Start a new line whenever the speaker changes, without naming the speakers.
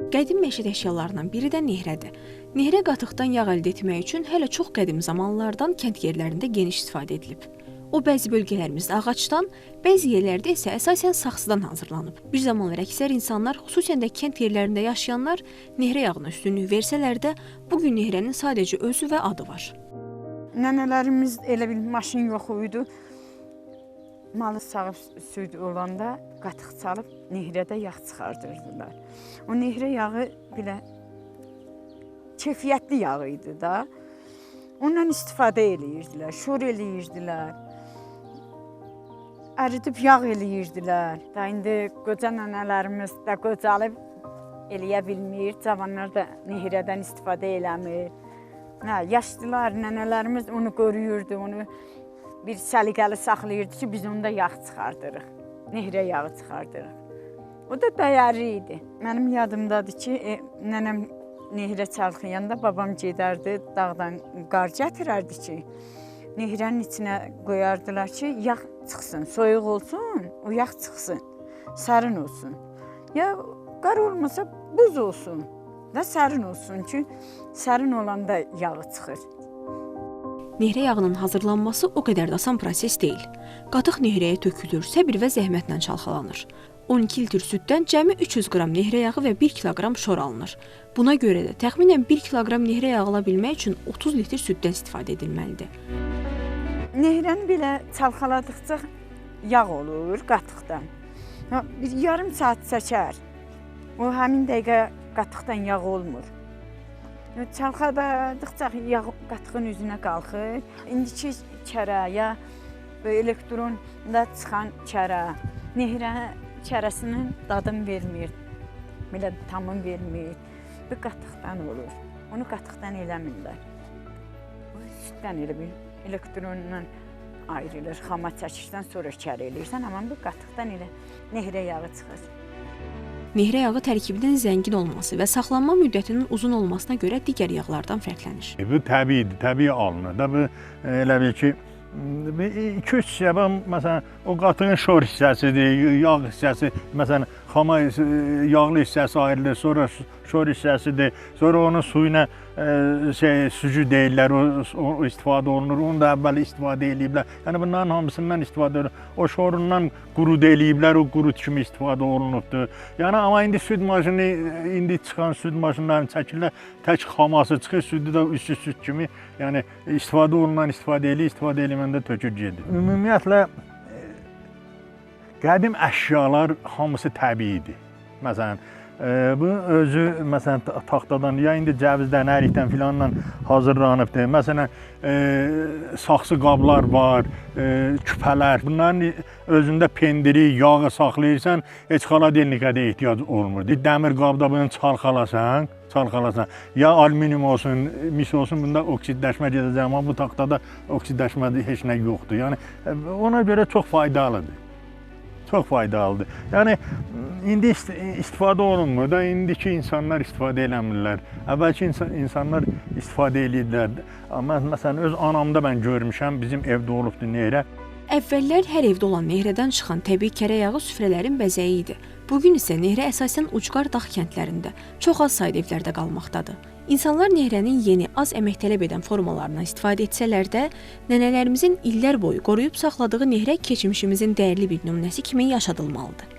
Qədim məişət əşyalarından biri də nehrədir. Nehrə qatıqdan yağ əldə etmək üçün hələ çox qədim zamanlardan kənd yerlərində geniş istifadə edilib. O, bəzi bölgələrimizdə ağacdan, bəzi yerlərdə isə əsasən saxsıdan hazırlanıb. Bir zamanlar əksər insanlar, xüsusən də kənd yerlərində yaşayanlar nehrə yağına üstünlük versələr də, bugün nehrənin sadəcə özü və adı var.
Nənələrimiz elə bir maşın yox idi. Malı sağıb süd olanda qatıq çalıb nehrədə yağ çıxardırdılar. O nehrə yağı belə keyfiyyətli yağ idi da. Ondan istifadə eləyirdilər, şor eləyirdilər. Əridib yağ eləyirdilər. Da indi qoca nənələrimiz də qocalıb eləyə bilmir. Cavanlar da nehrədən istifadə eləmir. Yaşlılar, nənələrimiz onu qoruyurdu, onu bir səliqəli saxlayırdı ki, biz onda yağ çıxardırıq. Nehrə yağı çıxardırıq. O da dəyərli idi. Mənim yadımdadır ki, nənəm nehrə çalxıyanda babam gedərdi, dağdan qar gətirərdi ki, nehrənin içinə qoyardılar ki, yağ çıxsın, soyuq olsun, o yağ çıxsın, sərin olsun. Ya qar olmasa buz olsun da sərin olsun ki, sərin olanda yağı çıxır.
Nehrə yağının hazırlanması o qədər də asan proses deyil. Qatıq nehrəyə tökülür, səbir və zəhmətlə çalxalanır. 12 litr süddən cəmi 300 qram nehrə yağı və 1 kiloqram şor alınır. Buna görə də təxminən 1 kiloqram nehrə yağı ala bilmək üçün 30 litr süddən istifadə edilməlidir.
Nehrəni belə çalxaladıqca yağ olur qatıqdan. Bir yarım saat çəkər. O həmin dəqiqə qatıqdan yağ olmur. Çalxaladıqca yağ qatığın üzünə qalxır. İndiki kərə ya elektronda çıxan kərə, nehrə kərəsinin dadını vermir, belə tamın vermir. Bu qatıqdan olur. Onu qatıqdan eləmirlər. Süddən elə bir elektrondan ayrılır. Xama çəkirsən, sonra kərə eləyirsən, amma bu qatıqdan elə nehrə yağı çıxır.
Nehrə yağı tərkibinin zəngin olması və saxlanma müddətinin uzun olmasına görə digər yağlardan fərqlənir.
Bu təbiidir, təbii alınır da. Bu elə bil ki, 2-3 hissəbə, məsələn, o qatığın şor hissəsidir, yağ hissəsi, məsələn, xama yağlı hissəsi ayrılır, sonra şor hissəsidir, sonra onun suyuna sucu deyirlər, o istifadə olunur, onu da əvvəl istifadə eləyiblər. Yəni, bunların hamısından istifadə olunur. O şorundan qurud eləyiblər, o qurud kimi istifadə olunubdur. Yəni, amma indi süd maşını, indi çıxan süd maşınlarını çəkirlər, tək xaması çıxır, südü də üstü süd kimi, yəni, istifadə olunan istifadə eləməndə tökür gedir. Ümumiyyətlə, qədim əşyalar hamısı təbiidir. Məsələn, bu özü, məsələn, taxtadan, ya indi cəvizdən, ərikdən filanla hazırlanıbdır. Məsələn, saxsı qablar var, küpələr. Bunların özündə pendiri, yağı saxlayırsan, heç xaladelnikə də ehtiyac olmur. Dəmir qabda bunu çalxalasan, ya alüminium olsun, mis olsun, bunda oksidləşmə gedəcək, amma bu taxtada oksidləşmə heç nə yoxdur. Yəni, ona görə çox faydalıdır. Çox faydalıdır. Yəni, indi istifadə olunmur da, indiki insanlar istifadə eləmirlər. Əvvəlki insanlar istifadə edirlər. Amma məsələn, öz anamda mən görmüşəm, bizim evdə olubdur nehrə.
Əvvəllər hər evdə olan nehrədən çıxan təbii kərə yağı süfrələrin bəzəyi idi. Bugün isə nehrə əsasən ucqar dağ kəndlərində, çox az sayda evlərdə qalmaqdadır. İnsanlar nehrənin yeni, az əmək tələb edən formalarından istifadə etsələr də, nənələrimizin illər boyu qoruyub saxladığı nehrə keçmişimizin dəyərli bir nümunəsi kimi yaşadılmalıdır.